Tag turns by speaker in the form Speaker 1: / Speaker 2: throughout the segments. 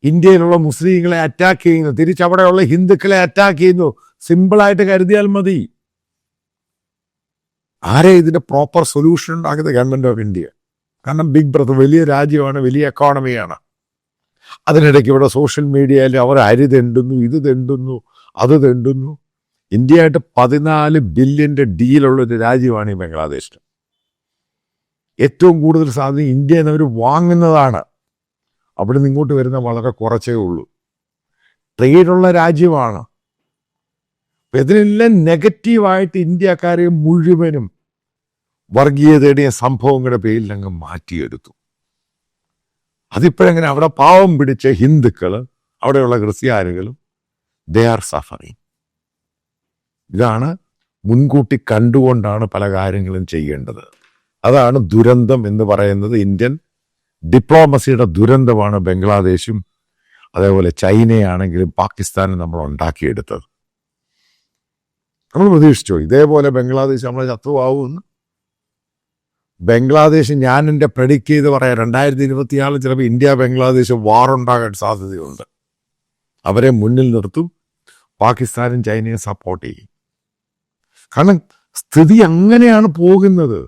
Speaker 1: ഇന്ത്യയിലുള്ള മുസ്ലിങ്ങളെ അറ്റാക്ക് ചെയ്യുന്നു, തിരിച്ചവിടെയുള്ള ഹിന്ദുക്കളെ അറ്റാക്ക് ചെയ്യുന്നു. സിമ്പിളായിട്ട് കരുതിയാൽ മതി. ആരെ ഇതിന്റെ പ്രോപ്പർ സൊല്യൂഷൻ ഉണ്ടാക്കുന്നത്? Government of India. കാരണം ബിഗ് ബ്രദർ വലിയ രാജ്യമാണ്, വലിയ എക്കോണമിയാണ്. അതിനിടയ്ക്ക് ഇവിടെ സോഷ്യൽ മീഡിയയിൽ അവർ അരി തെണ്ടുന്നു, ഇത് തെണ്ടുന്നു, അത് തെണ്ടുന്നു. ഇന്ത്യയായിട്ട് 14 ബില്യൻ്റെ ഡീലുള്ളൊരു രാജ്യമാണ് ഈ ബംഗ്ലാദേശ്. ഏറ്റവും കൂടുതൽ സാധനം ഇന്ത്യയിൽ നിന്ന് അവർ വാങ്ങുന്നതാണ്. അവിടെ നിന്ന് ഇങ്ങോട്ട് വരുന്ന വളരെ കുറച്ചേ ഉള്ളൂ. ട്രേഡുള്ള രാജ്യമാണ്. അപ്പം ഇതിനെല്ലാം നെഗറ്റീവായിട്ട് ഇന്ത്യക്കാരെ മുഴുവനും വർഗീയതയുടെയും സംഭവങ്ങളുടെ പേരിൽ അങ്ങ് മാറ്റിയെടുത്തു. അതിപ്പോഴെങ്ങനെ അവിടെ പാവം പിടിച്ച ഹിന്ദുക്കൾ, അവിടെയുള്ള ക്രിസ്ത്യാനികളും ദേ ആർ സഫറിങ്. ഇതാണ് മുൻകൂട്ടി കണ്ടുകൊണ്ടാണ് പല കാര്യങ്ങളും ചെയ്യേണ്ടത്. അതാണ് ദുരന്തം എന്ന് പറയുന്നത്. ഇന്ത്യൻ ഡിപ്ലോമസിയുടെ ദുരന്തമാണ് ബംഗ്ലാദേശും അതേപോലെ ചൈനയാണെങ്കിലും പാകിസ്ഥാനും നമ്മൾ ഉണ്ടാക്കിയെടുത്തത്. നമ്മൾ പ്രതീക്ഷിച്ചോ ഇതേപോലെ ബംഗ്ലാദേശ് നമ്മളെ ശത്രുവാകുമെന്ന്? ബംഗ്ലാദേശ് ഞാൻ എൻ്റെ പ്രെഡിക്റ്റ് ചെയ്ത് പറയാം, 2024 ചിലപ്പോൾ ഇന്ത്യ ബംഗ്ലാദേശ് വാറുണ്ടാകാൻ സാധ്യതയുണ്ട്. അവരെ മുന്നിൽ നിർത്തും, പാകിസ്ഥാനും ചൈനയും സപ്പോർട്ട് ചെയ്യും. കാരണം സ്ഥിതി അങ്ങനെയാണ് പോകുന്നത്.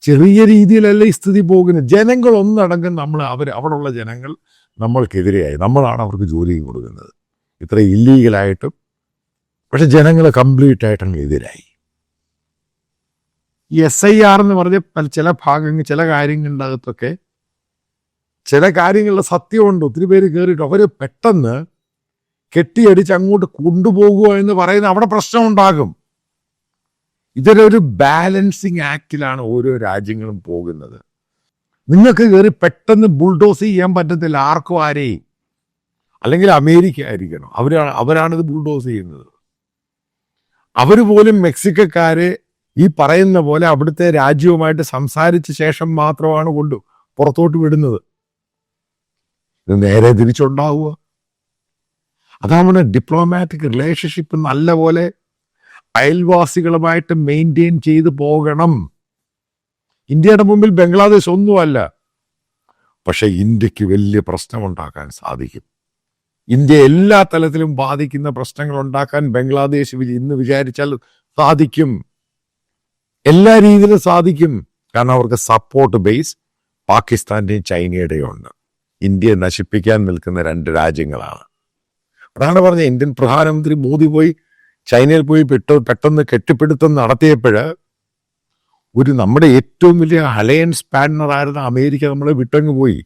Speaker 1: ചെറിയ രീതിയിലല്ല ഈ സ്ഥിതി പോകുന്നത്. ജനങ്ങൾ ഒന്നടങ്കം അവിടെയുള്ള ജനങ്ങൾ നമ്മൾക്കെതിരെയായി. നമ്മളാണ് അവർക്ക് ജോലി കൊടുക്കുന്നത് ഇത്ര ഇല്ലീഗലായിട്ടും. പക്ഷെ ജനങ്ങൾ കംപ്ലീറ്റ് ആയിട്ട് അങ്ങ് എതിരായി. ഈ SIR എന്ന് പറഞ്ഞ ചില ഭാഗങ്ങൾ, ചില കാര്യങ്ങളുടെ അകത്തൊക്കെ ചില കാര്യങ്ങളുടെ സത്യമുണ്ട്. ഒത്തിരി പേര് കയറിയിട്ട് അവർ പെട്ടെന്ന് കെട്ടിയടിച്ച് അങ്ങോട്ട് കൊണ്ടുപോകുക എന്ന് പറയുന്ന അവിടെ പ്രശ്നമുണ്ടാകും. ഇതൊരു ബാലൻസിങ് ആക്റ്റിലാണ് ഓരോ രാജ്യങ്ങളും പോകുന്നത്. നിങ്ങൾക്ക് കയറി പെട്ടെന്ന് ബുൾഡോസ് ചെയ്യാൻ പറ്റത്തില്ല ആർക്കും ആരെയും. അല്ലെങ്കിൽ അമേരിക്ക ആയിരിക്കണം, അവരാണിത് ബുൾഡോസ് ചെയ്യുന്നത്. അവർ പോലും മെക്സിക്കക്കാരെ ഈ പറയുന്ന പോലെ അവിടുത്തെ രാജ്യവുമായിട്ട് സംസാരിച്ച ശേഷം മാത്രമാണ് പുറത്തോട്ട് വിടുന്നത്. ഇത് നേരെ തിരിച്ചുണ്ടാവുക. അതാണ് ഡിപ്ലോമാറ്റിക് റിലേഷൻഷിപ്പ് നല്ലപോലെ അയൽവാസികളുമായിട്ട് മെയിൻറ്റെയിൻ ചെയ്തു പോകണം. ഇന്ത്യയുടെ മുമ്പിൽ ബംഗ്ലാദേശ് ഒന്നുമല്ല, പക്ഷെ ഇന്ത്യക്ക് വലിയ പ്രശ്നമുണ്ടാക്കാൻ സാധിക്കും. ഇന്ത്യ എല്ലാ തലത്തിലും ബാധിക്കുന്ന പ്രശ്നങ്ങൾ ഉണ്ടാക്കാൻ ബംഗ്ലാദേശ് ഇന്ന് വിചാരിച്ചാൽ സാധിക്കും. എല്ലാ രീതിയിലും സാധിക്കും. കാരണം അവർക്ക് സപ്പോർട്ട് ബേസ് പാകിസ്ഥാന്റെയും ചൈനയുടെയും ഉണ്ട്. ഇന്ത്യയെ നശിപ്പിക്കാൻ നിൽക്കുന്ന 2 രാജ്യങ്ങളാണ്. അതാണ് പറഞ്ഞത്, ഇന്ത്യൻ പ്രധാനമന്ത്രി മോദി പോയി ചൈനയിൽ പോയി പെട്ടെന്ന് കെട്ടിപ്പിടുത്തം നടത്തിയപ്പോൾ നമ്മുടെ ഏറ്റവും വലിയ അലയൻസ് പാർട്ണറായിരുന്ന അമേരിക്ക നമ്മളെ വിട്ടങ്ങ് പോയി.